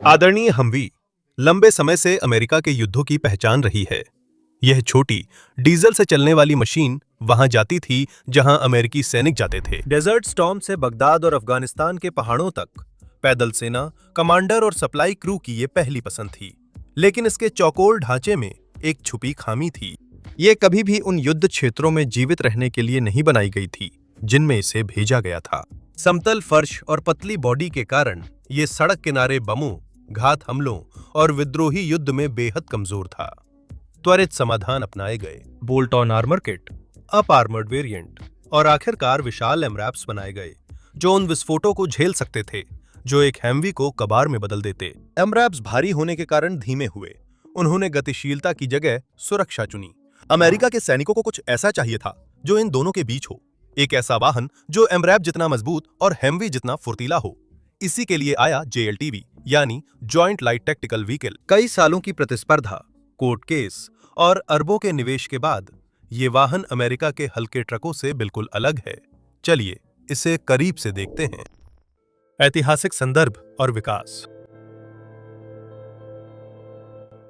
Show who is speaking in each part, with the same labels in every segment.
Speaker 1: आदरणीय हमवी लंबे समय से अमेरिका के युद्धों की पहचान रही है। यह छोटी डीजल से चलने वाली मशीन वहां जाती थी जहां अमेरिकी सैनिक जाते थे। डेजर्ट स्टॉर्म से बगदाद और अफगानिस्तान के पहाड़ों तक पैदल सेना, कमांडर और सप्लाई क्रू की ये पहली पसंद थी। लेकिन इसके चौकोर ढांचे में एक छुपी खामी थी। ये कभी भी उन युद्ध क्षेत्रों में जीवित रहने के लिए नहीं बनाई गई थी जिनमें इसे भेजा गया था। समतल फर्श और पतली बॉडी के कारण ये सड़क किनारे बमों, घात हमलों और विद्रोही युद्ध में बेहद कमजोर था। त्वरित समाधान अपनाए गए, bolt on armour kit, up armoured variant और आखिरकार विशाल एमरैप्स बनाए गए जो उन विस्फोटों को झेल सकते थे जो एक हैमवी को कबाड़ में बदल देते। एमरैप्स भारी होने के कारण धीमे हुए। उन्होंने गतिशीलता की जगह सुरक्षा चुनी। अमेरिका के सैनिकों को कुछ ऐसा चाहिए था जो इन दोनों के बीच हो, एक ऐसा वाहन जो एमरैप जितना मजबूत और हैमवी जितना फुर्तीला हो। इसी के लिए आया JLTV यानी जॉइंट लाइट टैक्टिकल व्हीकल। कई सालों की प्रतिस्पर्धा, कोर्ट केस और अरबों के निवेश के बाद ये वाहन अमेरिका के हल्के ट्रकों से बिल्कुल अलग है। चलिए इसे करीब से देखते हैं। ऐतिहासिक संदर्भ और विकास।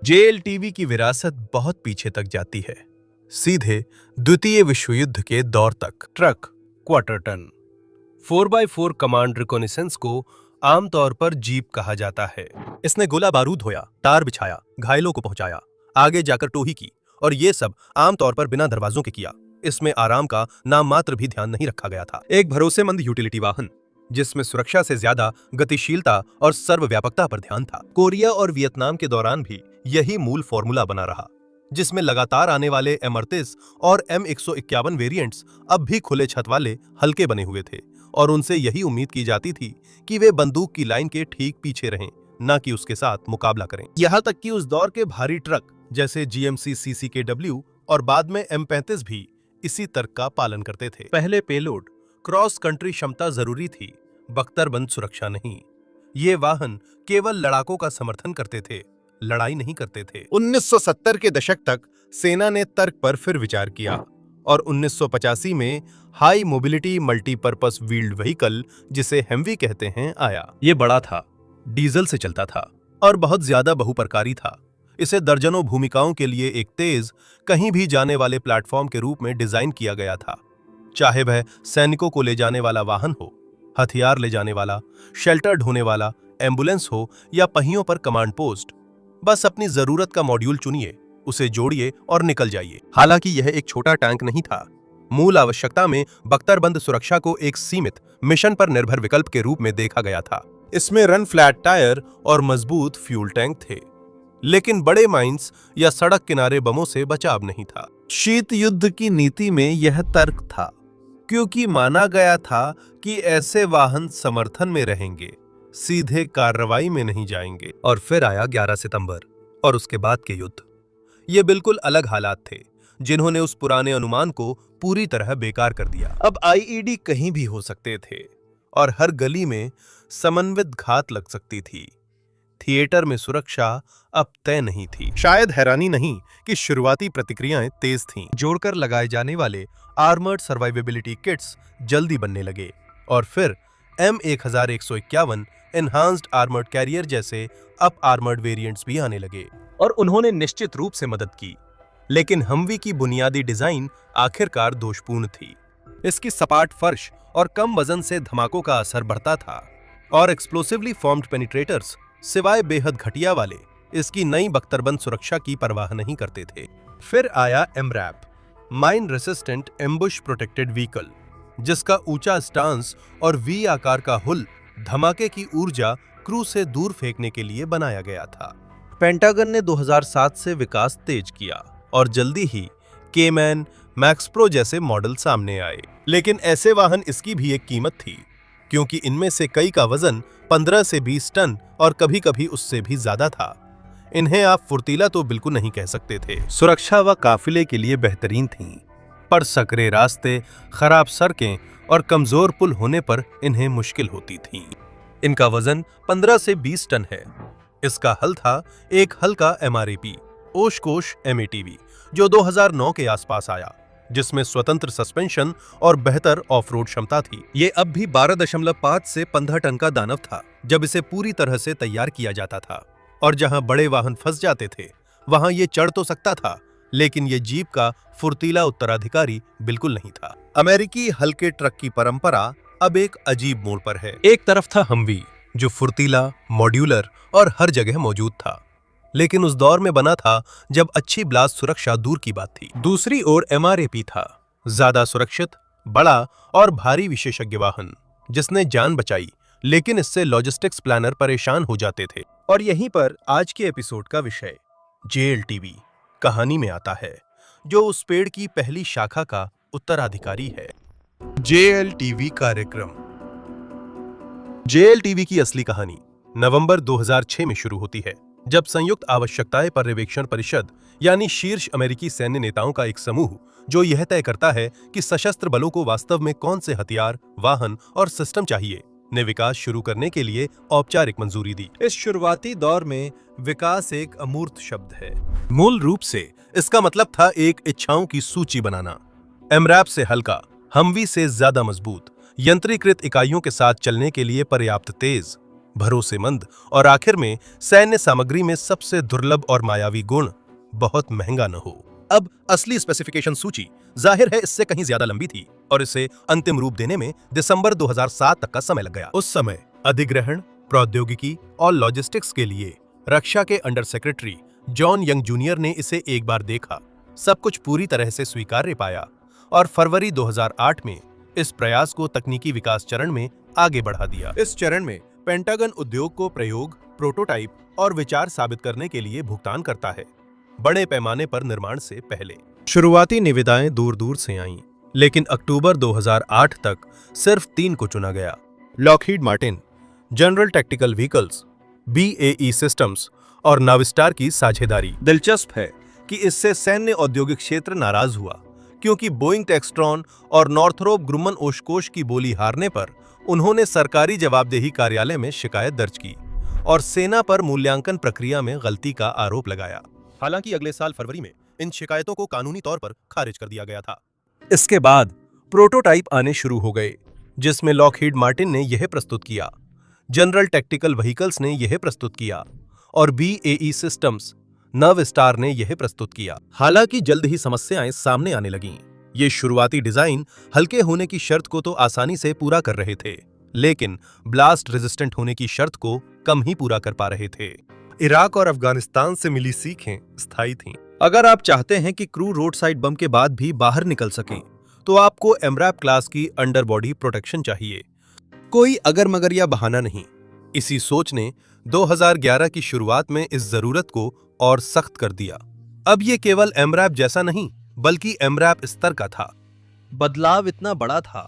Speaker 1: JLTV की विरासत बहुत पीछे तक जाती है, सीधे द्वितीय विश्व युद्ध के दौर तक। Truck quarter ton 4x4 command reconnaissance को आमतौर पर जीप कहा जाता है। इसने गोला बारूद ढोया, तार बिछाया, घायलों को पहुंचाया, आगे जाकर टोही की और ये सब आमतौर पर बिना दरवाजों के किया। इसमें आराम का नाम मात्र भी ध्यान नहीं रखा गया था। एक भरोसेमंद यूटिलिटी वाहन जिसमें सुरक्षा से ज्यादा गतिशीलता और सर्वव्यापकता पर ध्यान था। कोरिया और वियतनाम के दौरान भी यही मूल फॉर्मूला बना रहा, जिसमें लगातार आने वाले M38 और M151 वेरिएंट्स अब भी खुले छत वाले हल्के बने हुए थे और उनसे यही उम्मीद की जाती थी कि वे बंदूक की लाइन के ठीक पीछे रहें, न कि उसके साथ मुकाबला करें। यहां तक कि उस दौर के भारी ट्रक जैसे GMC CCKW और बाद में M35 भी इसी तर्क का पालन करते थे। पहले पेलोड, क्रॉस कंट्री क्षमता जरूरी थी, बख्तरबंद सुरक्षा नहीं। ये वाहन केवल लड़ाकों का समर्थन करते थे, लड़ाई नहीं करते थे। 1970 के दशक तक सेना ने तर्क पर फिर विचार किया और 1985 में high mobility multipurpose wheeled vehicle, जिसे हैमवी कहते हैं, आया। ये बड़ा था, डीजल से चलता था और बहुत ज्यादा बहुप्रकारी था। इसे दर्जनों भूमिकाओं के लिए एक तेज, कहीं भी जाने वाले प्लेटफॉर्म के रूप में डिजाइन किया गया था। चाहे वह सैनिकों को ले जाने वाला वाहन हो, हथियार ले जाने वाला, शेल्टर ढोने वाला, एम्बुलेंस हो या पहियों पर कमांड पोस्ट, बस अपनी जरूरत का मॉड्यूल चुनिए, उसे जोड़िए और निकल जाइए। हालांकि यह एक छोटा टैंक नहीं था। मूल आवश्यकता में बख्तरबंद सुरक्षा को एक सीमित, मिशन पर निर्भर विकल्प के रूप में देखा गया था। इसमें रन फ्लैट टायर और मजबूत फ्यूल टैंक थे, लेकिन बड़े माइंस या सड़क किनारे बमों से बचाव नहीं था। शीत युद्ध की नीति में यह तर्क था, क्योंकि माना गया था कि ऐसे वाहन समर्थन में रहेंगे, सीधे कार्रवाई में नहीं जाएंगे। और फिर आया 11 सितंबर और उसके बाद के युद्ध। ये बिल्कुल अलग हालात थे, जिन्होंने उस पुराने अनुमान को पूरी तरह बेकार कर दिया। अब IED कहीं भी हो सकते थे और हर गली में समन्वित घात लग सकती थी। थिएटर में सुरक्षा अब तय नहीं थी। शायद हैरानी नहीं कि शुरुआती प्रतिक्रियाएं तेज थीं। जोड़कर लगाए जाने वाले आर्मर्ड सर्वाइवेबिलिटी किट्स जल्दी बनने लगे और फिर M1151 एनहांस्ड आर्मर्ड कैरियर जैसे अप आर्मर्ड वेरिएंट्स भी आने लगे और उन्होंने निश्चित रूप से मदद की। लेकिन हमवी की बुनियादी डिजाइन आखिरकार दोषपूर्ण थी। इसकी सपाट फर्श और कम वजन से धमाकों का असर बढ़ता था और एक्सप्लोसिवली फॉर्म्ड पेनिट्रेटर्स, सिवाय बेहद घटिया वाले, इसकी नई बख्तरबंद सुरक्षा की परवाह नहीं करते थे। फिर आया MRAP, mine resistant ambush protected vehicle, जिसका ऊंचा स्टांस और V आकार का हुल धमाके की ऊर्जा क्रू से दूर फेंकने के लिए बनाया गया था। पेंटागन ने 2007 से विकास तेज किया और जल्दी ही Cayman, मैक्स प्रो जैसे मॉडल सामने आए। लेकिन ऐसे वाहन इसकी भी एक कीमत थी, क्योंकि इनमें से कई का वजन 15 से 20 टन और कभी-कभी उससे भी ज्यादा था। इन्हें आप फुर्तीला तो बिल्कुल नहीं कह सकते थे। सुरक्षा व काफिले के लिए बेहतरीन थीं, पर सकरे रास्ते, खराब सड़कें और कमजोर पुल होने पर इन्हें मुश्किल होती थी। इनका वजन 15 से 20 टन है। इसका हल था एक हल्का MRAP, ओशकोश MATV, जो 2009 के आसपास आया। जिसमें स्वतंत्र सस्पेंशन और बेहतर ऑफ रोड क्षमता थी। ये अब भी 12.5 से 15 टन का दानव था जब इसे पूरी तरह से तैयार किया जाता था, और जहां बड़े वाहन फंस जाते थे वहां ये चढ़ तो सकता था, लेकिन ये जीप का फुर्तीला उत्तराधिकारी बिल्कुल नहीं था। अमेरिकी हल्के ट्रक की परंपरा अब एक अजीब मोड़ पर है। एक तरफ था हमवी, जो फुर्तीला, मॉड्यूलर और हर जगह मौजूद था, लेकिन उस दौर में बना था जब अच्छी ब्लास्ट सुरक्षा दूर की बात थी। दूसरी ओर MRAP था, ज्यादा सुरक्षित, बड़ा और भारी विशेषज्ञ वाहन, जिसने जान बचाई, लेकिन इससे लॉजिस्टिक्स प्लानर परेशान हो जाते थे। और यहीं पर आज के एपिसोड का विषय JLTV कहानी में आता है, जो उस पेड़ की पहली शाखा का उत्तराधिकारी है। JLTV कार्यक्रम। JLTV की असली कहानी नवंबर 2006 में शुरू होती है, जब संयुक्त आवश्यकताएं पर्यवेक्षण परिषद यानी शीर्ष अमेरिकी सैन्य नेताओं का एक समूह, जो यह तय करता है कि सशस्त्र बलों को वास्तव में कौन से हथियार, वाहन और सिस्टम चाहिए, ने विकास शुरू करने के लिए औपचारिक मंजूरी दी। इस शुरुआती दौर में विकास एक अमूर्त शब्द है। मूल रूप से इसका मतलब था एक इच्छाओं की सूची बनाना। MRAP से हल्का, हमवी से ज्यादा मजबूत, यंत्रीकृत इकाइयों के साथ चलने के लिए पर्याप्त तेज, भरोसेमंद और आखिर में सैन्य सामग्री में सबसे दुर्लभ और मायावी गुण, बहुत महंगा न हो। अब असली स्पेसिफिकेशन सूची जाहिर है इससे कहीं ज्यादा लंबी थी और इसे अंतिम रूप देने में दिसंबर 2007 तक का समय लग गया। उस समय अधिग्रहण, प्रौद्योगिकी और लॉजिस्टिक्स के लिए रक्षा के under secretary John young junior ने इसे एक बार देखा, सब कुछ पूरी तरह से स्वीकार्य पाया और फरवरी 2008 में इस प्रयास को तकनीकी विकास चरण में आगे बढ़ा दिया। इस चरण में पेंटागन उद्योग को प्रयोग, प्रोटोटाइप और विचार साबित करने के लिए भुगतान करता है, बड़े पैमाने पर निर्माण से पहले। शुरुआती निविदाएं दूर दूर से आईं, लेकिन अक्टूबर 2008 तक सिर्फ 3 को चुना गया। Lockheed Martin, general tactical vehicles, BAE systems और नाविस्टार की साझेदारी। दिलचस्प है कि इससे सैन्य औद्योगिक क्षेत्र नाराज हुआ, क्योंकि बोइंग टेक्सट्रॉन और नॉर्थरोप ग्रुमन ओशकोश की बोली हारने पर उन्होंने सरकारी जवाबदेही कार्यालय में शिकायत दर्ज की और सेना पर मूल्यांकन प्रक्रिया में गलती का आरोप लगाया। हालांकि अगले साल फरवरी में इन शिकायतों को कानूनी तौर पर खारिज कर दिया गया था। इसके बाद प्रोटोटाइप आने शुरू हो गए, जिसमें लॉकहीड मार्टिन ने यह प्रस्तुत किया, जनरल टैक्टिकल व्हीकल्स ने यह प्रस्तुत किया और BAE सिस्टम्स, नाविस्टार ने यह प्रस्तुत किया। हालांकि जल्द ही समस्याएं सामने आने लगीं। ये शुरुआती डिजाइन हल्के होने की शर्त को तो आसानी से पूरा कर रहे थे, लेकिन ब्लास्ट रेजिस्टेंट होने की शर्त को कम ही पूरा कर पा रहे थे। इराक और अफगानिस्तान से मिली सीखें स्थायी थीं। अगर आप चाहते हैं कि क्रू रोड साइड बम के बाद भी बाहर निकल सकें, तो आपको MRAP क्लास की अंडरबॉडी प्रोटेक्शन चाहिए, कोई अगर मगर या बहाना नहीं। इसी सोच ने 2011 की शुरुआत में इस जरूरत को और सख्त कर दिया। अब ये केवल MRAP जैसा नहीं, बल्कि MRAP स्तर का था। बदलाव इतना बड़ा था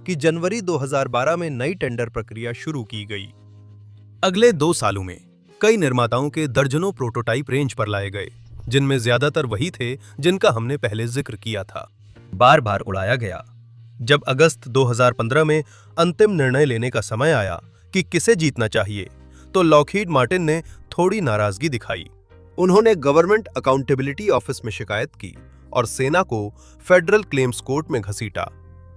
Speaker 1: कि जनवरी 2012 में नई टेंडर प्रक्रिया शुरू की गई। अगले 2 सालों में कई निर्माताओं के दर्जनों प्रोटोटाइप रेंज पर लाए गए, जिनमें ज्यादातर वही थे जिनका हमने पहले जिक्र किया था। बार बार उड़ाया गया। जब अगस्त 2015 में अंतिम निर्णय लेने का समय आया कि किसे जीतना चाहिए, तो लॉकहीड मार्टिन ने थोड़ी नाराजगी दिखाई। उन्होंने गवर्नमेंट अकाउंटेबिलिटी ऑफिस में शिकायत की और सेना को फेडरल क्लेम्स कोर्ट में घसीटा,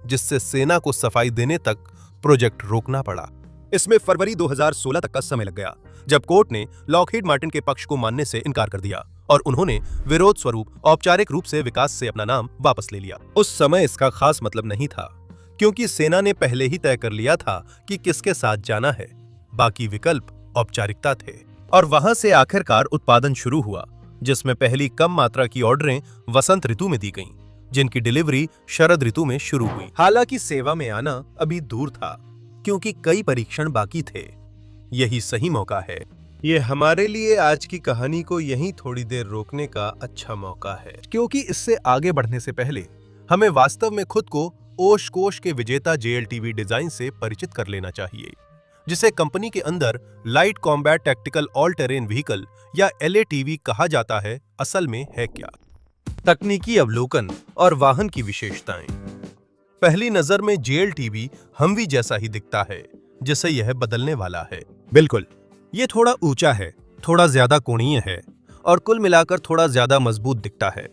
Speaker 1: जिससे सेना को सफाई देने तक प्रोजेक्ट रोकना पड़ा। इसमें फरवरी 2016 तक का समय लग गया, जब कोर्ट ने लॉकहीड मार्टिन के पक्ष को मानने से इनकार कर दिया और उन्होंने विरोध स्वरूप औपचारिक रूप से विकास से अपना नाम वापस ले लिया। उस समय इसका खास मतलब नहीं था, क्योंकि सेना ने पहले ही तय कर लिया था कि किसके साथ जाना है, बाकी विकल्प औपचारिकता थे। और वहां से आखिरकार उत्पादन शुरू हुआ, जिसमें पहली कम मात्रा की ऑर्डरें वसंत ऋतु में दी गईं, जिनकी डिलीवरी शरद ऋतु में शुरू हुई। हालांकि सेवा में आना अभी दूर था, क्योंकि कई परीक्षण बाकी थे। यही सही मौका है। ये हमारे लिए आज की कहानी को यहीं थोड़ी देर रोकने का अच्छा मौका है, क्योंकि इससे आगे बढ़ने से पहले हमें वास्तव में खुद को ओशकोश के विजेता JLTV डिजाइन से परिचित कर लेना चाहिए, जिसे कंपनी के अंदर light combat tactical all terrain vehicle या LATV कहा जाता है। असल में है क्या? तकनीकी अवलोकन और वाहन की विशेषताएं। पहली नजर में JLTV हमवी जैसा ही दिखता है, जिसे यह बदलने वाला है। बिल्कुल, ये थोड़ा ऊंचा है, थोड़ा ज्यादा कोणीय है और कुल मिलाकर थोड़ा ज्यादा मजबूत दिखता है।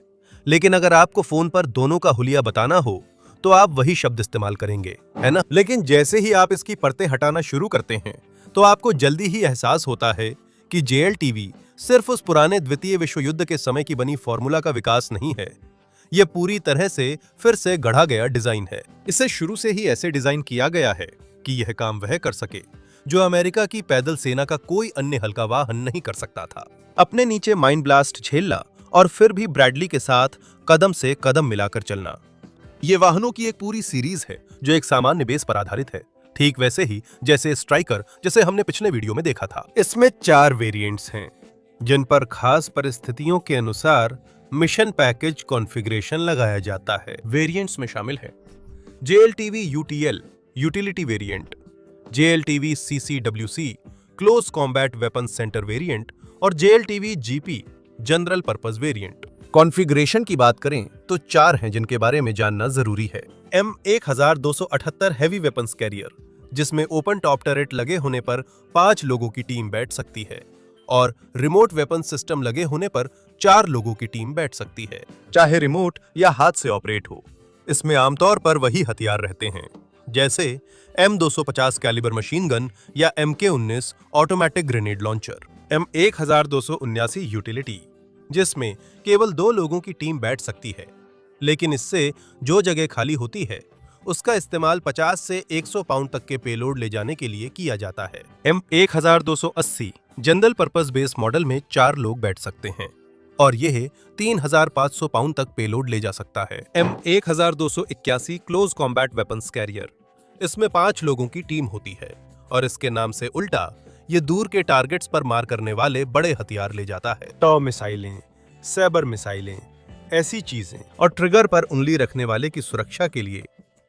Speaker 1: लेकिन अगर आपको फोन पर दोनों का हुलिया बताना हो तो आप वही शब्द इस्तेमाल करेंगे, है ना? लेकिन जैसे ही आप इसकी परतें हटाना शुरू करते हैं तो आपको जल्दी ही एहसास होता है कि JLTV सिर्फ उस पुराने द्वितीय विश्व युद्ध के समय की बनी फॉर्मूला का विकास नहीं है। यह पूरी तरह से फिर से गढ़ा गया डिजाइन है। इसे शुरू से ही ऐसे डिजाइन किया गया है कि यह काम वह कर सके जो अमेरिका की पैदल सेना का कोई अन्य हल्का वाहन नहीं कर सकता था। अपने नीचे माइन ब्लास्ट झेलना और फिर भी ब्रैडली के साथ कदम से कदम मिलाकर चलना। ये वाहनों की एक पूरी सीरीज है जो एक सामान्य बेस पर आधारित है, ठीक वैसे ही जैसे स्ट्राइकर, जैसे हमने पिछले वीडियो में देखा था। इसमें 4 वेरिएंट्स हैं जिन पर खास परिस्थितियों के अनुसार मिशन पैकेज कॉन्फ़िगरेशन लगाया जाता है। वेरिएंट्स में शामिल है JLTV UTL utility variant, JLTV CCWC close combat weapon centre variant और JLTV GP general purpose variant. Configuration की बात करें तो 4 हैं जिनके बारे में जानना जरूरी है। M1278 हैवी वेपन्स कैरियर, जिसमें ओपन टॉप टरेट लगे होने पर 5 लोगों की टीम बैठ सकती है और रिमोट वेपन सिस्टम लगे होने पर 4 लोगों की टीम बैठ सकती है, चाहे रिमोट या हाथ से ऑपरेट हो। इसमें आमतौर पर वही हथियार रहते हैं जैसे M250 कैलिबर मशीन गन या MK19 automatic grenade launcher. M1279 utility, जिसमें केवल 2 लोगों की टीम बैठ सकती है, लेकिन इससे जो जगह खाली होती है उसका इस्तेमाल 50 से 100 पाउंड तक के पेलोड ले जाने के लिए किया जाता है। M1280 general purpose base model में 4 लोग बैठ सकते हैं और यह 3500 पाउंड तक पेलोड ले जा सकता है। M1281 close combat weapons career, इसमें 5 लोगों की टीम होती है और इसके नाम से उल्टा ये दूर के टारगेट्स पर मार करने वाले बड़े हथियार ले जाता है। टॉ मिसाइलें, सैबर मिसाइलें, ऐसी चीजें और ट्रिगर पर उंगली रखने वाले की सुरक्षा के लिए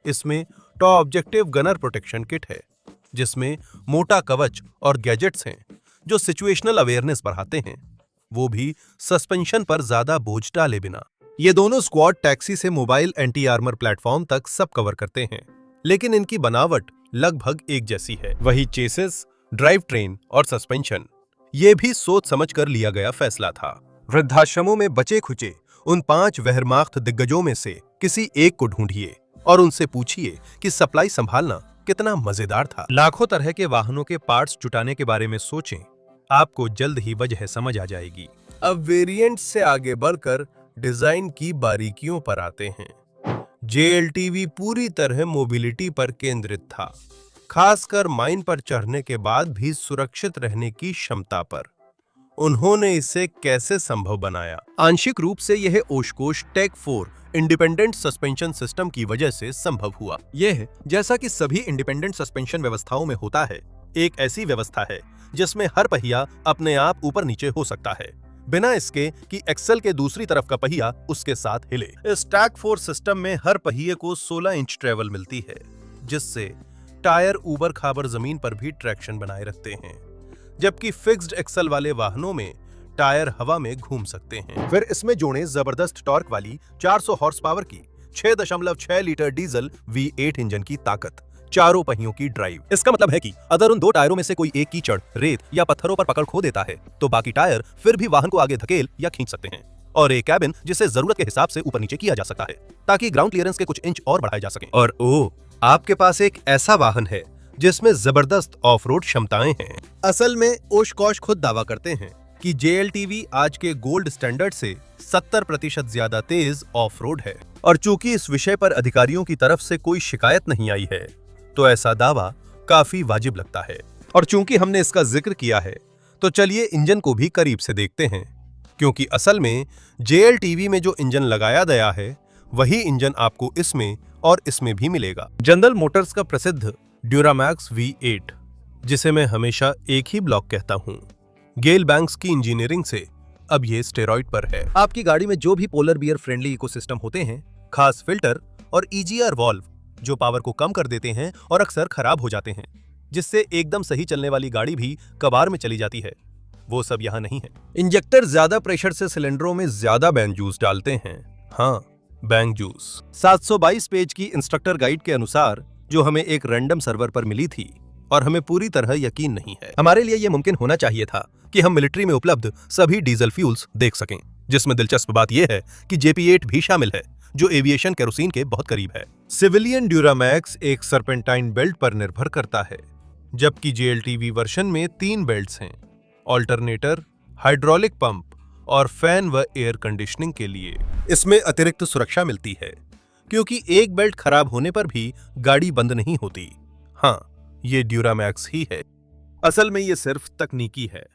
Speaker 1: इसमें टॉ ऑब्जेक्टिव गनर प्रोटेक्शन किट है, जिसमें मोटा कवच और गैजेट्स हैं जो सिचुएशनल अवेयरनेस बढ़ाते हैं, वो भी सस्पेंशन पर ज्यादा बोझ डाले बिना। ये दोनों स्क्वाड टैक्सी से मोबाइल एंटी आर्मर प्लेटफॉर्म तक सब कवर करते हैं, लेकिन इनकी बनावट लगभग एक जैसी है। वही चेसिस, ड्राइव ट्रेन और सस्पेंशन, ये भी सोच समझ कर लिया गया फैसला था। वृद्धाश्रमों में बचे खुचे उन 5 वेहरमाख्त दिग्गजों में से किसी एक को ढूंढिए और उनसे पूछिए कि सप्लाई संभालना कितना मजेदार था। लाखों तरह के वाहनों के पार्ट्स जुटाने के बारे में सोचें, आपको जल्द ही वजह समझ आ जाएगी। अब वेरिएंट से आगे बढ़कर डिजाइन की बारीकियों पर आते हैं। JLTV पूरी तरह मोबिलिटी पर केंद्रित था, खासकर माइन पर चढ़ने के बाद भी सुरक्षित रहने की क्षमता पर। उन्होंने इसे कैसे संभव बनाया? आंशिक रूप से यह Oshkosh TAK 4 independent suspension system की वजह से संभव हुआ। यह, जैसा कि सभी इंडिपेंडेंट सस्पेंशन व्यवस्थाओं में होता है, एक ऐसी व्यवस्था है जिसमें हर पहिया अपने आप ऊपर नीचे हो सकता है, बिना इसके कि एक्सल के दूसरी तरफ का पहिया उसके साथ हिले। इस टैक 4 सिस्टम में हर पहिए को 16 इंच ट्रेवल मिलती है, जिससे टायर ऊबर खाबर जमीन पर भी ट्रैक्शन बनाए रखते हैं, जबकि फिक्स्ड एक्सल वाले वाहनों में टायर हवा में घूम सकते हैं। फिर इसमें जोड़ें जबरदस्त टॉर्क वाली 400 हॉर्स पावर की 6.6 लीटर डीजल V8 इंजन की ताकत, चारों पहियों की ड्राइव। इसका मतलब है कि अगर उन 2 टायरों में से कोई एक कीचड़, रेत या पत्थरों पर पकड़ खो देता है तो बाकी टायर फिर भी वाहन को आगे धकेल या खींच सकते हैं। और एक कैबिन जिसे जरूरत के हिसाब से ऊपर नीचे किया जा सकता है ताकि ग्राउंड क्लियरेंस के कुछ इंच और बढ़ाए जा सकें। और आपके पास एक ऐसा वाहन है जिसमें जबरदस्त ऑफ रोड क्षमताएं हैं। असल में ओशकोश खुद दावा करते हैं कि JLTV आज के गोल्ड स्टैंडर्ड से 70% ज्यादा तेज ऑफ रोड है, और चूंकि इस विषय पर अधिकारियों की तरफ से कोई शिकायत नहीं आई है तो ऐसा दावा काफी वाजिब लगता है। और चूंकि हमने इसका जिक्र किया है तो चलिए इंजन को भी करीब से देखते हैं, क्योंकि असल में JLTV में जो इंजन लगाया गया है वही इंजन आपको इसमें और इसमें भी मिलेगा। जनरल मोटर्स का प्रसिद्ध ड्यूरामैक्स V8, जिसे मैं हमेशा एक ही ब्लॉक कहता हूं, गेल बैंक्स की इंजीनियरिंग से अब ये स्टेरॉइड पर है। आपकी गाड़ी में जो भी पोलर बियर फ्रेंडली इकोसिस्टम होते हैं, खास फिल्टर और EGR वॉल्व जो पावर को कम कर देते हैं और अक्सर खराब हो जाते हैं, जिससे एकदम सही चलने वाली गाड़ी भी कबाड़ में चली जाती है, वो सब यहाँ नहीं है। इंजेक्टर ज्यादा प्रेशर से सिलेंडरों में ज्यादा बैंग जूस डालते हैं। हाँ, बैंग जूस। 722 पेज की इंस्ट्रक्टर गाइड के अनुसार, जो हमें एक रैंडम सर्वर पर मिली थी और हमें पूरी तरह यकीन नहीं है। हमारे लिए यह मुमकिन होना चाहिए था कि हम मिलिट्री में उपलब्ध सभी डीजल फ्यूल्स देख सकें, जिसमें दिलचस्प बात यह है कि JP8 भी शामिल है, जो एविएशन केरोसिन के बहुत करीब है। सिविलियन ड्यूरामैक्स एक सर्पेंटाइन बेल्ट पर निर्भर करता है, जबकि JLTV वर्जन में 3 बेल्ट्स हैं, ऑल्टरनेटर, हाइड्रोलिक पंप और फैन व एयर कंडीशनिंग के लिए। इसमें अतिरिक्त सुरक्षा मिलती है, क्योंकि एक बेल्ट खराब होने पर भी गाड़ी बंद नहीं होती। हाँ, ये ड्यूरामैक्स ही है। असल में ये सिर्फ तकनीकी है।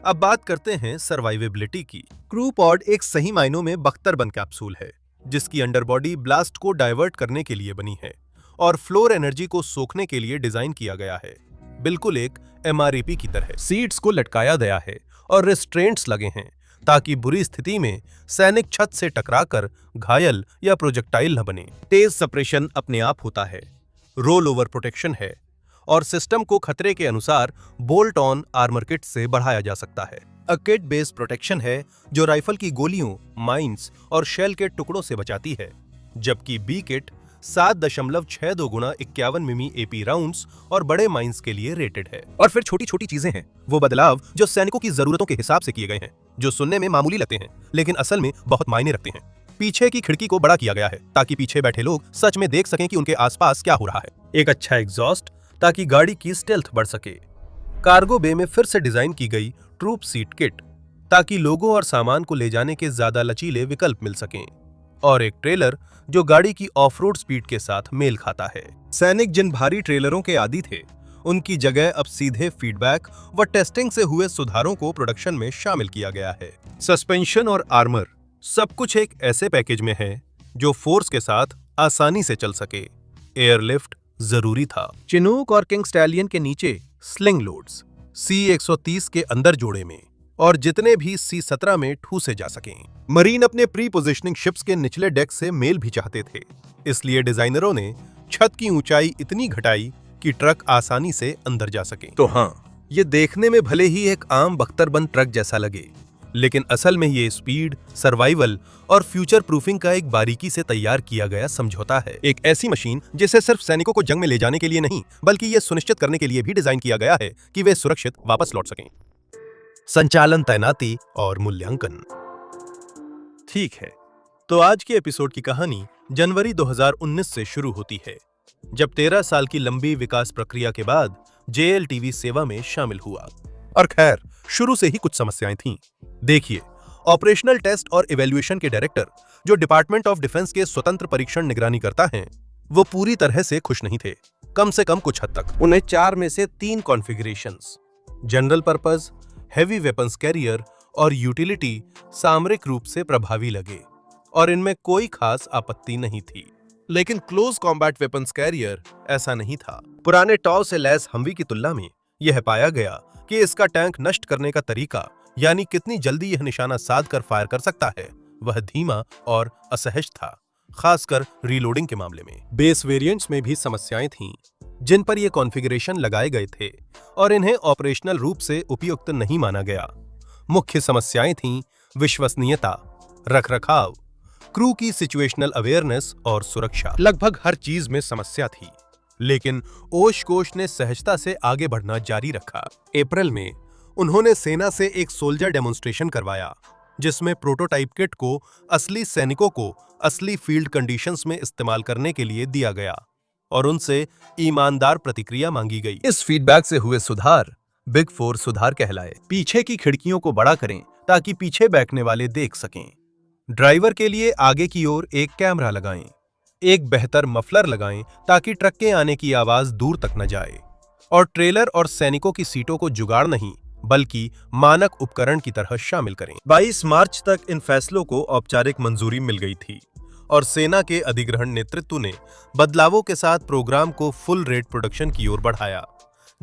Speaker 1: अब बात करते हैं सर्वाइवेबिलिटी की। क्रू पॉड एक सही मायनों में बख्तरबंद कैप्सूल है, जिसकी अंडरबॉडी ब्लास्ट को डाइवर्ट करने के लिए बनी है और फ्लोर एनर्जी को सोखने के लिए डिजाइन किया गया है, बिल्कुल एक MRAP की तरह। सीट्स को लटकाया गया है और रेस्ट्रेंट्स लगे हैं, ताकि बुरी स्थिति में सैनिक छत से टकराकर घायल या प्रोजेक्टाइल न बने। तेज सप्रेशन अपने आप होता है, रोल ओवर प्रोटेक्शन है और सिस्टम को खतरे के अनुसार बोल्ट ऑन आर्मर किट से बढ़ाया जा सकता है। अ किट बेस्ड प्रोटेक्शन है, जो राइफल की गोलियों, माइंस और शेल के टुकड़ों से बचाती है, जबकि बी किट 7.62 गुना 51 मिमी AP राउंड्स और बड़े माइंस के लिए रेटेड है। और फिर छोटी छोटी चीजें हैं, वो बदलाव जो सैनिकों की जरूरतों के हिसाब से किए गए हैं, जो सुनने में मामूली लगते हैं लेकिन असल में बहुत मायने रखते हैं। पीछे की खिड़की को बड़ा किया गया है, ताकि पीछे बैठे लोग सच में देख सकें कि उनके आसपास क्या हो रहा है। एक अच्छा एग्जॉस्ट, ताकि गाड़ी की स्टेल्थ बढ़ सके। कार्गो बे में फिर से डिजाइन की गई ट्रूप सीट किट, ताकि लोगों और सामान को ले जाने के ज्यादा लचीले विकल्प मिल सकें। और एक ट्रेलर जो गाड़ी की ऑफ-रोड स्पीड के साथ मेल खाता है। सैनिक जिन भारी ट्रेलरों के आदी थे, उनकी जगह अब सीधे फीडबैक व टेस्टिंग से हुए सुधारों को प्रोडक्शन में शामिल किया गया है। सस्पेंशन और आर्मर सब कुछ एक ऐसे पैकेज में है जो फोर्स के साथ आसानी से चल सके। एयरलिफ्ट जरूरी था। चिनूक और किंग स्टैलियन के नीचे स्लिंग लोड्स C-130 के अंदर जोड़े में और जितने भी C-17 में ठूसे जा सकें। मरीन अपने प्री पोजिशनिंग शिप्स के निचले डेक से मेल भी चाहते थे, इसलिए डिजाइनरों ने छत की ऊंचाई इतनी घटाई कि ट्रक आसानी से अंदर जा सके। तो हाँ, ये देखने में भले ही एक आम बख्तरबंद ट्रक जैसा लगे, लेकिन असल में ये स्पीड, सर्वाइवल और फ्यूचर प्रूफिंग का एक बारीकी से तैयार किया गया समझौता है। एक ऐसी मशीन जिसे सिर्फ सैनिकों को जंग में ले जाने के लिए नहीं, बल्कि ये सुनिश्चित करने के लिए भी डिजाइन किया गया है कि वे सुरक्षित वापस लौट सकें। संचालन, तैनाती और मूल्यांकन। ठीक है, तो आज के एपिसोड की कहानी जनवरी 2019 से शुरू होती है, जब 13 साल की लंबी विकास प्रक्रिया के बाद JLTV सेवा में शामिल हुआ। और खैर, शुरू से ही कुछ समस्याएं थीं। देखिए, ऑपरेशनल टेस्ट और इवैल्यूएशन के डायरेक्टर, जो डिपार्टमेंट ऑफ डिफेंस के स्वतंत्र परीक्षण निगरानी करता है, वो पूरी तरह से खुश नहीं थे, कम से कम कुछ हद तक। उन्हें 4 में से 3 configurations, general purpose, heavy weapons carrier और यूटिलिटी, सामरिक रूप से प्रभावी लगे और इनमें कोई खास आपत्ति नहीं थी। लेकिन क्लोज कॉम्बैट वेपन्स कैरियर ऐसा नहीं था। पुराने टॉव से लैस हमवी की तुलना में यह पाया गया कि इसका टैंक नष्ट करने का तरीका, यानी कितनी जल्दी यह निशाना साध कर फायर कर सकता है, वह धीमा और असहज था, खासकर रीलोडिंग के मामले में। बेस वेरिएंट्स में भी समस्याएं थीं, जिन पर ये कॉन्फ़िगरेशन लगाए गए थे और इन्हें ऑपरेशनल रूप से उपयुक्त नहीं माना गया। मुख्य समस्याएं थीं विश्वसनीयता, रखरखाव, क्रू की सिचुएशनल अवेयरनेस और सुरक्षा। लगभग हर चीज में समस्या थी, लेकिन ओशकोश ने सहजता से आगे बढ़ना जारी रखा। अप्रैल में उन्होंने सेना से एक सोल्जर डेमोन्स्ट्रेशन करवाया, जिसमें प्रोटोटाइप किट को असली सैनिकों को असली फील्ड कंडीशंस में इस्तेमाल करने के लिए दिया गया और उनसे ईमानदार प्रतिक्रिया मांगी गई। इस फीडबैक से हुए सुधार बिग 4 सुधार कहलाए। पीछे की खिड़कियों को बड़ा करें ताकि पीछे बैठने वाले देख सकें। ड्राइवर के लिए आगे की ओर एक कैमरा लगाएं। एक बेहतर मफलर लगाएं ताकि ट्रक के आने की आवाज दूर तक न जाए। और ट्रेलर और सैनिकों की सीटों को जुगाड़ नहीं, बल्कि मानक उपकरण की तरह शामिल करें। 22 मार्च तक इन फैसलों को औपचारिक मंजूरी मिल गई थी और सेना के अधिग्रहण नेतृत्व ने बदलावों के साथ प्रोग्राम को फुल रेट प्रोडक्शन की ओर बढ़ाया,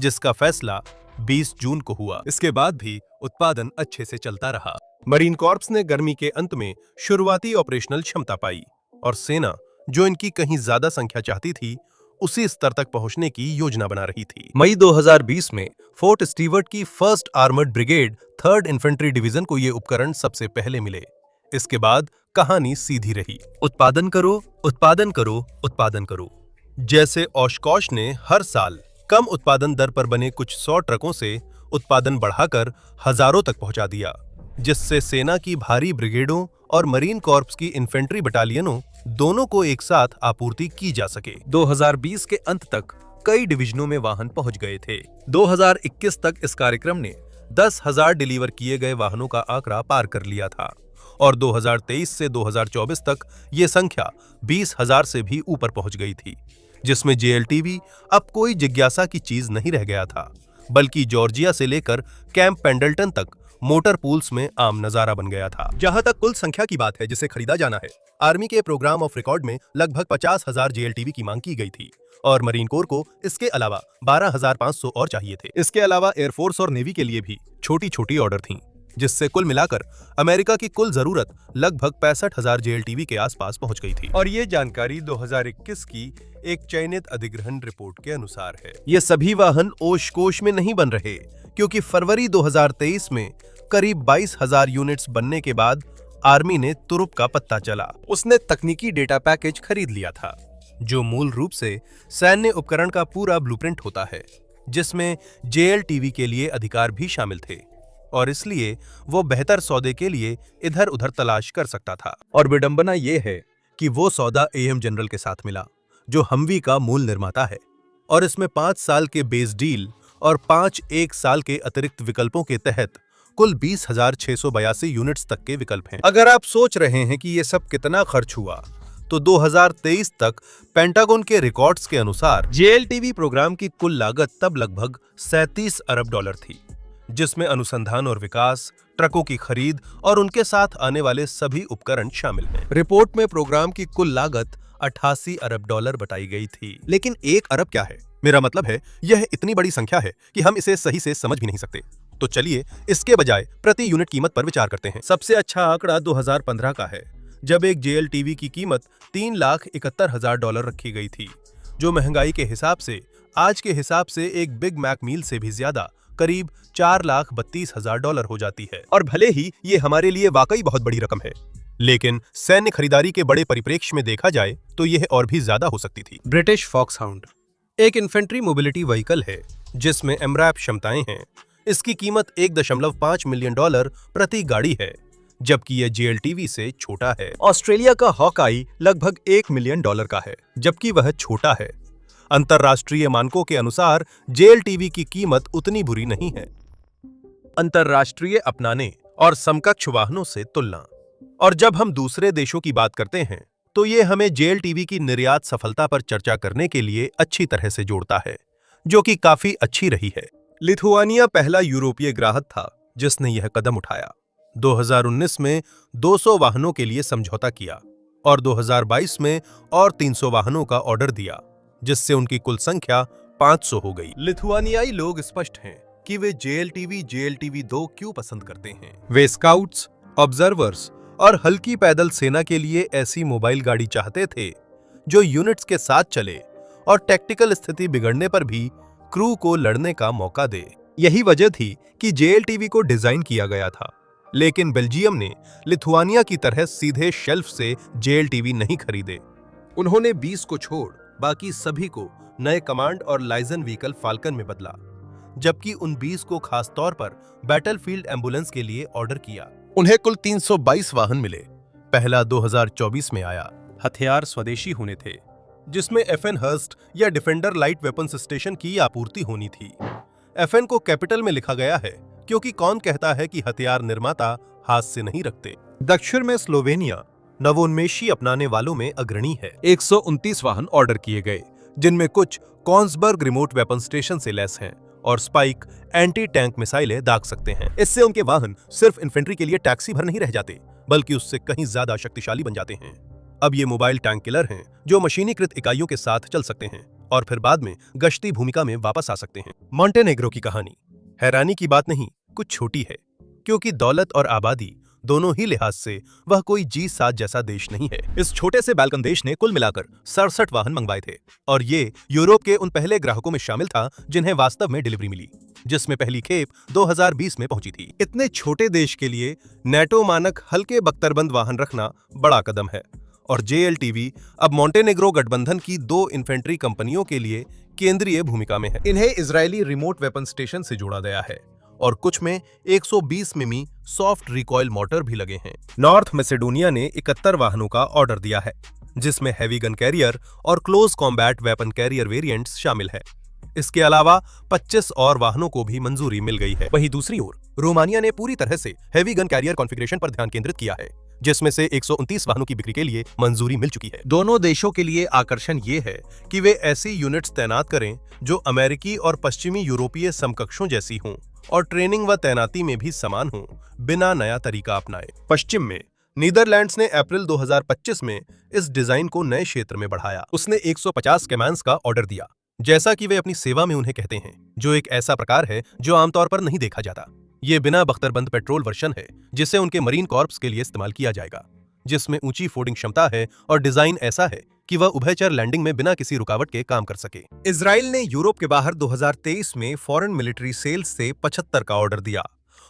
Speaker 1: जिसका फैसला 20 जून को हुआ। इसके बाद भी उत्पादन अच्छे से चलता रहा। मरीन कॉर्प्स ने गर्मी के अंत में शुरुआती ऑपरेशनल क्षमता पाई और सेना, जो इनकी कहीं ज्यादा संख्या चाहती थी, उसी स्तर तक पहुंचने की योजना बना रही थी। मई 2020 में फोर्ट स्टीवर्ट की 1st armoured brigade 3rd infantry division को ये उपकरण सबसे पहले मिले। इसके बाद कहानी सीधी रही। उत्पादन करो, उत्पादन करो, उत्पादन करो। जैसे ओशकोश ने हर साल कम उत्पादन दर पर बने कुछ 100 ट्रकों से उत्पादन बढ़ाकर हजारों तक पहुंचा दिया। जिससे सेना की भारी ब्रिगेडों और मरीन कॉर्प्स की इन्फेंट्री बटालियनों दोनों को एक साथ आपूर्ति की जा सके। 2020 के अंत तक कई डिवीजनों में वाहन पहुंच गए थे। 2021 तक इस कार्यक्रम ने 10,000 डिलीवर किए गए वाहनों का आंकड़ा पार कर लिया था और 2023 से 2024 तक ये संख्या 20,000 से भी ऊपर पहुंच गई थी, जिसमें JLTV अब कोई जिज्ञासा की चीज नहीं रह गया था, बल्कि जॉर्जिया से लेकर कैंप पेंडल्टन तक मोटर पूल्स में आम नजारा बन गया था। जहां तक कुल संख्या की बात है जिसे खरीदा जाना है, आर्मी के प्रोग्राम ऑफ रिकॉर्ड में लगभग 50,000 JLTV की मांग की गई थी और मरीन कोर को इसके अलावा 12,500 और चाहिए थे। इसके अलावा एयरफोर्स और नेवी के लिए भी छोटी छोटी ऑर्डर थीं, जिससे कुल मिलाकर अमेरिका की कुल जरूरत लगभग 65,000 JLTV के आसपास पहुंच गई थी। और ये जानकारी 2021 की एक चयनित अधिग्रहण रिपोर्ट के अनुसार है। ये सभी वाहन ओशकोश में नहीं बन रहे, क्योंकि फरवरी 2023 में करीब 22,000 यूनिट्स बनने के बाद आर्मी ने तुरुप का पत्ता चला। उसने तकनीकी डेटा पैकेज खरीद लिया था, जो मूल रूप से सैन्य उपकरण का पूरा ब्लूप्रिंट होता है, जिसमें JLTV के लिए अधिकार भी शामिल थे और इसलिए वो बेहतर सौदे के लिए इधर उधर तलाश कर सकता था। और विडंबना ये है कि वो सौदा AM जनरल के साथ मिला, जो हमवी का मूल निर्माता है, और इसमें 5 साल के बेस डील और 5 1 साल के अतिरिक्त विकल्पों के तहत कुल 20,682 यूनिट्स तक के विकल्प हैं। अगर आप सोच रहे हैं कि ये सब कितना खर्च हुआ, तो 2023 तक पेंटागन के रिकॉर्ड्स के अनुसार JLTV प्रोग्राम की कुल लागत तब लगभग 37 अरब डॉलर थी, जिसमें अनुसंधान और विकास, ट्रकों की खरीद और उनके साथ आने वाले सभी उपकरण शामिल हैं। रिपोर्ट में प्रोग्राम की कुल लागत 88 अरब डॉलर बताई गई थी। लेकिन 1 अरब क्या है? मेरा मतलब है, यह इतनी बड़ी संख्या है कि हम इसे सही से समझ भी नहीं सकते। तो चलिए इसके बजाय प्रति यूनिट कीमत पर विचार करते हैं। सबसे अच्छा आंकड़ा 2015 का है, जब एक JLTV की कीमत 3,71,000 डॉलर रखी गई थी, जो महंगाई के हिसाब से आज के हिसाब से एक बिग मैक मील से भी ज्यादा करीब 4,32,000 डॉलर हो जाती है। और भले ही ये हमारे लिए वाकई बहुत बड़ी रकम है, लेकिन सैन्य खरीदारी के बड़े परिप्रेक्ष्य में देखा जाए तो यह और भी ज्यादा हो सकती थी। ब्रिटिश फॉक्सहाउंड एक इन्फेंट्री मोबिलिटी व्हीकल है, जिसमें MRAP क्षमताएं हैं। इसकी कीमत 1.5 मिलियन डॉलर प्रति गाड़ी है, जबकि यह JLTV से छोटा है। ऑस्ट्रेलिया का हॉकाई लगभग 1 मिलियन डॉलर का है, जबकि वह छोटा है। अंतरराष्ट्रीय मानकों के अनुसार JLTV की कीमत उतनी बुरी नहीं है। अंतरराष्ट्रीय अपनाने और समकक्ष वाहनों से तुलना। और जब हम दूसरे देशों की बात करते हैं, तो ये हमें JLTV की निर्यात सफलता पर चर्चा करने के लिए अच्छी तरह से जोड़ता है, जो कि काफी अच्छी रही है। लिथुआनिया पहला यूरोपीय ग्राहक था जिसने यह कदम उठाया। 2019 में 200 वाहनों के लिए समझौता किया और 2022 में और 300 वाहनों का ऑर्डर दिया, जिससे उनकी कुल संख्या 500 हो गई। लिथुआनियाई लोग स्पष्ट हैं कि वे JLTV 2 क्यों पसंद करते हैं। वे स्काउट्स, ऑब्जर्वर्स और हल्की पैदल सेना के लिए ऐसी मोबाइल गाड़ी चाहते थे जो यूनिट्स के साथ चले और टैक्टिकल स्थिति बिगड़ने पर भी क्रू को लड़ने का मौका दे। यही वजह थी कि JLTV को डिजाइन किया गया था, लेकिन बेल्जियम ने लिथुआनिया की तरह सीधे शेल्फ से JLTV नहीं खरीदे। उन्होंने 20 को छोड़ बाकी सभी को नए कमांड और लाइजन व्हीकल फाल्कन में बदला, जबकि उन 20 को खास तौर पर बैटलफील्ड एम्बुलेंस के लिए ऑर्डर किया। उन्हें कुल 322 वाहन मिले। पहला 2024 में आया। हथियार स्वदेशी होने थे, जिसमें FN हर्स्ट या डिफेंडर लाइट वेपन्स स्टेशन की आपूर्ति होनी थी। FN को कैपिटल में लिखा गया है, क्योंकि कौन कहता है कि हथियार निर्माता हाथ से नहीं रखते। दक्षिण में स्लोवेनिया नवोन्मेषी अपनाने वालों में अग्रणी है। 129 वाहन ऑर्डर किए गए, जिनमें कुछ कॉन्सबर्ग रिमोट वेपन स्टेशन से लैस हैं और स्पाइक एंटी टैंक मिसाइलें दाग सकते हैं। इससे उनके वाहन सिर्फ इन्फेंट्री के लिए टैक्सी भर नहीं रह जाते, बल्कि उससे कहीं ज्यादा शक्तिशाली बन जाते हैं। अब ये मोबाइल टैंक किलर हैं, जो मशीनीकृत इकाइयों के साथ चल सकते हैं और फिर बाद में गश्ती भूमिका में वापस आ सकते हैं। मॉन्टेनेग्रो की कहानी हैरानी की बात नहीं, कुछ छोटी है, क्योंकि दौलत और आबादी दोनों ही लिहाज से वह कोई G7 जैसा देश नहीं है। इस छोटे से बाल्कन देश ने कुल मिलाकर 67 वाहन मंगवाए थे और ये यूरोप के उन पहले ग्राहकों में शामिल था जिन्हें वास्तव में डिलीवरी मिली, जिसमें पहली खेप 2020 में पहुंची थी। इतने छोटे देश के लिए नेटो मानक हल्के बख्तरबंद वाहन रखना बड़ा कदम है और JLTV अब मॉन्टेनेग्रो गठबंधन की 2 इन्फेंट्री कंपनियों के लिए केंद्रीय भूमिका में है। इन्हें इजरायली रिमोट वेपन स्टेशन से जोड़ा गया है और कुछ में 120 मिमी सॉफ्ट रिकॉइल मोटर भी लगे हैं। नॉर्थ मैसेडोनिया ने 71 वाहनों का ऑर्डर दिया है, जिसमें हैवी गन कैरियर और close combat weapon carrier variants शामिल है। इसके अलावा 25 और वाहनों को भी मंजूरी मिल गई है। वहीं दूसरी ओर रोमानिया ने पूरी तरह से हैवी गन कैरियर कॉन्फ़िगरेशन पर ध्यान केंद्रित किया है, जिसमें से 129 वाहनों की बिक्री के लिए मंजूरी मिल चुकी है। दोनों देशों के लिए आकर्षण ये है कि वे ऐसी यूनिट्स तैनात करें जो अमेरिकी और पश्चिमी यूरोपीय समकक्षों जैसी हों और ट्रेनिंग व तैनाती में भी समान हों, बिना नया तरीका अपनाए। पश्चिम में नीदरलैंड्स ने अप्रैल 2025 में इस डिजाइन को नए क्षेत्र में बढ़ाया। उसने 150 कैमांस का ऑर्डर दिया, जैसा कि वे अपनी सेवा में उन्हें कहते हैं, जो एक ऐसा प्रकार है जो आमतौर पर नहीं देखा जाता। ये बिना बख्तरबंद पेट्रोल वर्जन है, जिसे उनके मरीन कॉर्प्स के लिए इस्तेमाल किया जाएगा, जिसमें ऊंची फोर्डिंग क्षमता है और डिजाइन ऐसा है कि वह उभयचर लैंडिंग में बिना किसी रुकावट के काम कर सके। इजराइल ने यूरोप के बाहर 2023 में फॉरेन मिलिट्री सेल्स से 75 का ऑर्डर दिया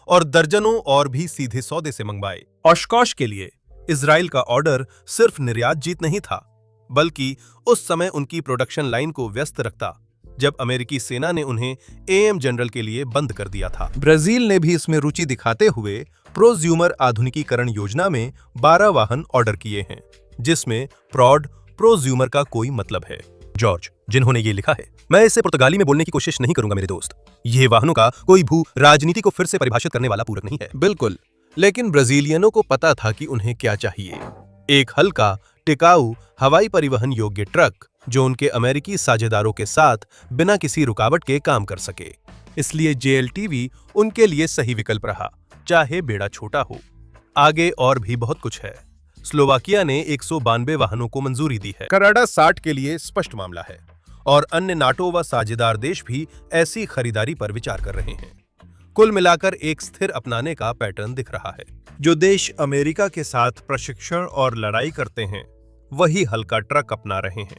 Speaker 1: और दर्जनों और भी सीधे सौदे से मंगवाए। ओशकोश के लिए इजराइल का ऑर्डर सिर्फ निर्यात जीत नहीं था, बल्कि उस समय उनकी प्रोडक्शन लाइन को व्यस्त रखता जब अमेरिकी सेना ने उन्हें एएम जनरल के लिए बंद कर दिया था। ब्राजील ने भी इसमें रुचि दिखाते हुए प्रोज्यूमर आधुनिकीकरण योजना में 12 वाहन ऑर्डर किए हैं, जिसमें प्रोज्यूमर का कोई मतलब है। जॉर्ज, जिन्होंने ये लिखा है, मैं इसे पुर्तगाली में बोलने की कोशिश नहीं करूंगा मेरे दोस्त। ये वाहनों का कोई भू राजनीति को फिर से परिभाषित करने वाला पूरक नहीं है। बिल्कुल, लेकिन ब्राजीलियनों को पता था कि उन्हें क्या चाहिए। एक हल्का, टिकाऊ, हवाई परिवहन योग्य ट्रक जो उनके अमेरिकी साझेदारों के साथ बिना किसी रुकावट के काम कर सके। इसलिए JLTV उनके लिए सही विकल्प रहा, चाहे बेड़ा छोटा हो। आगे और भी बहुत कुछ है। स्लोवाकिया ने 192 वाहनों को मंजूरी दी है। कनाडा 60 के लिए स्पष्ट मामला है और अन्य नाटो व साझेदार देश भी ऐसी खरीदारी पर विचार कर रहे हैं। कुल मिलाकर एक स्थिर अपनाने का पैटर्न दिख रहा है। जो देश अमेरिका के साथ प्रशिक्षण और लड़ाई करते हैं, वही हल्का ट्रक अपना रहे हैं,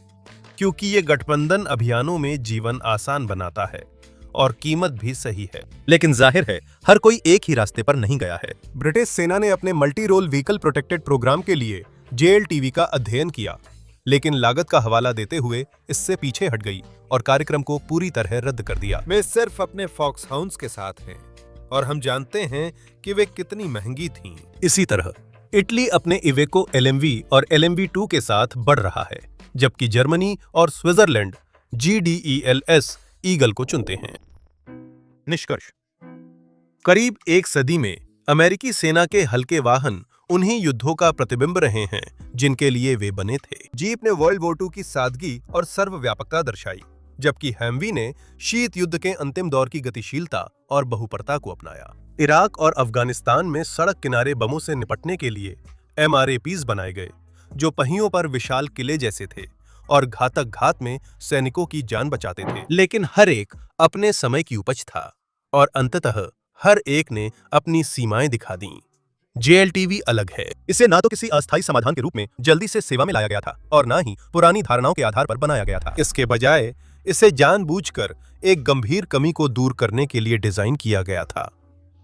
Speaker 1: क्योंकि ये गठबंधन अभियानों में जीवन आसान बनाता है और कीमत भी सही है। लेकिन जाहिर है, हर कोई एक ही रास्ते पर नहीं गया है। ब्रिटिश सेना ने अपने multi role vehicle protected programme के लिए JLTV का अध्ययन किया, लेकिन लागत का हवाला देते हुए इससे पीछे हट गई और कार्यक्रम को पूरी तरह रद्द कर दिया। वे सिर्फ अपने फॉक्सहाउंड्स के साथ हैं और हम जानते हैं कि वे कितनी महंगी थीं। इसी तरह इटली अपने इवेको LMV और LMV2 के साथ बढ़ रहा है, जबकि जर्मनी और स्विट्जरलैंड GDELS ईगल को चुनते हैं। निष्कर्ष: करीब एक सदी में अमेरिकी सेना के हल्के वाहन उन्हीं युद्धों का प्रतिबिंब रहे हैं जिनके लिए वे बने थे। जीप ने वर्ल्ड वॉर II की सादगी और सर्वव्यापकता दर्शाई, जबकि हैमवी ने शीत युद्ध के अंतिम दौर की गतिशीलता और बहुपरता को अपनाया। इराक और अफगानिस्तान में सड़क किनारे बमों से निपटने के लिए MRAPs बनाए गए, जो पहियों पर विशाल किले जैसे थे और घातक घात में सैनिकों की जान बचाते थे। लेकिन हर एक अपने समय की उपज था और अंततः हर एक ने अपनी सीमाएं दिखा दीं। JLTV अलग है। इसे ना तो किसी अस्थायी समाधान के रूप में जल्दी से सेवा में लाया गया था और ना ही पुरानी धारणाओं के आधार पर बनाया गया था। इसके बजाय इसे जानबूझकर एक गंभीर कमी को दूर करने के लिए डिजाइन किया गया था,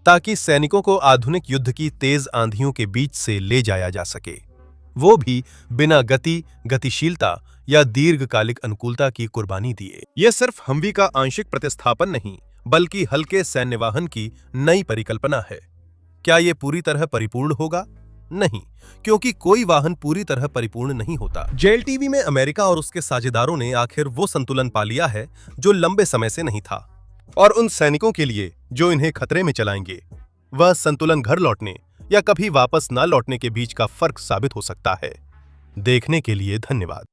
Speaker 1: ताकि सैनिकों को आधुनिक युद्ध की तेज आंधियों के बीच से ले जाया जा सके, वो भी बिना गतिशीलता या दीर्घकालिक अनुकूलता की कुर्बानी दिए। यह सिर्फ हमवी का आंशिक प्रतिस्थापन नहीं, बल्कि हल्के सैन्य वाहन की नई परिकल्पना है। क्या यह पूरी तरह परिपूर्ण होगा? नहीं, क्योंकि कोई वाहन पूरी तरह परिपूर्ण नहीं होता। JLTV में अमेरिका और उसके साझेदारों ने आखिर वो संतुलन पा लिया है जो लंबे समय से नहीं था, और उन सैनिकों के लिए जो इन्हें खतरे में चलाएंगे, वह संतुलन घर लौटने या कभी वापस न लौटने के बीच का फर्क साबित हो सकता है। देखने के लिए धन्यवाद।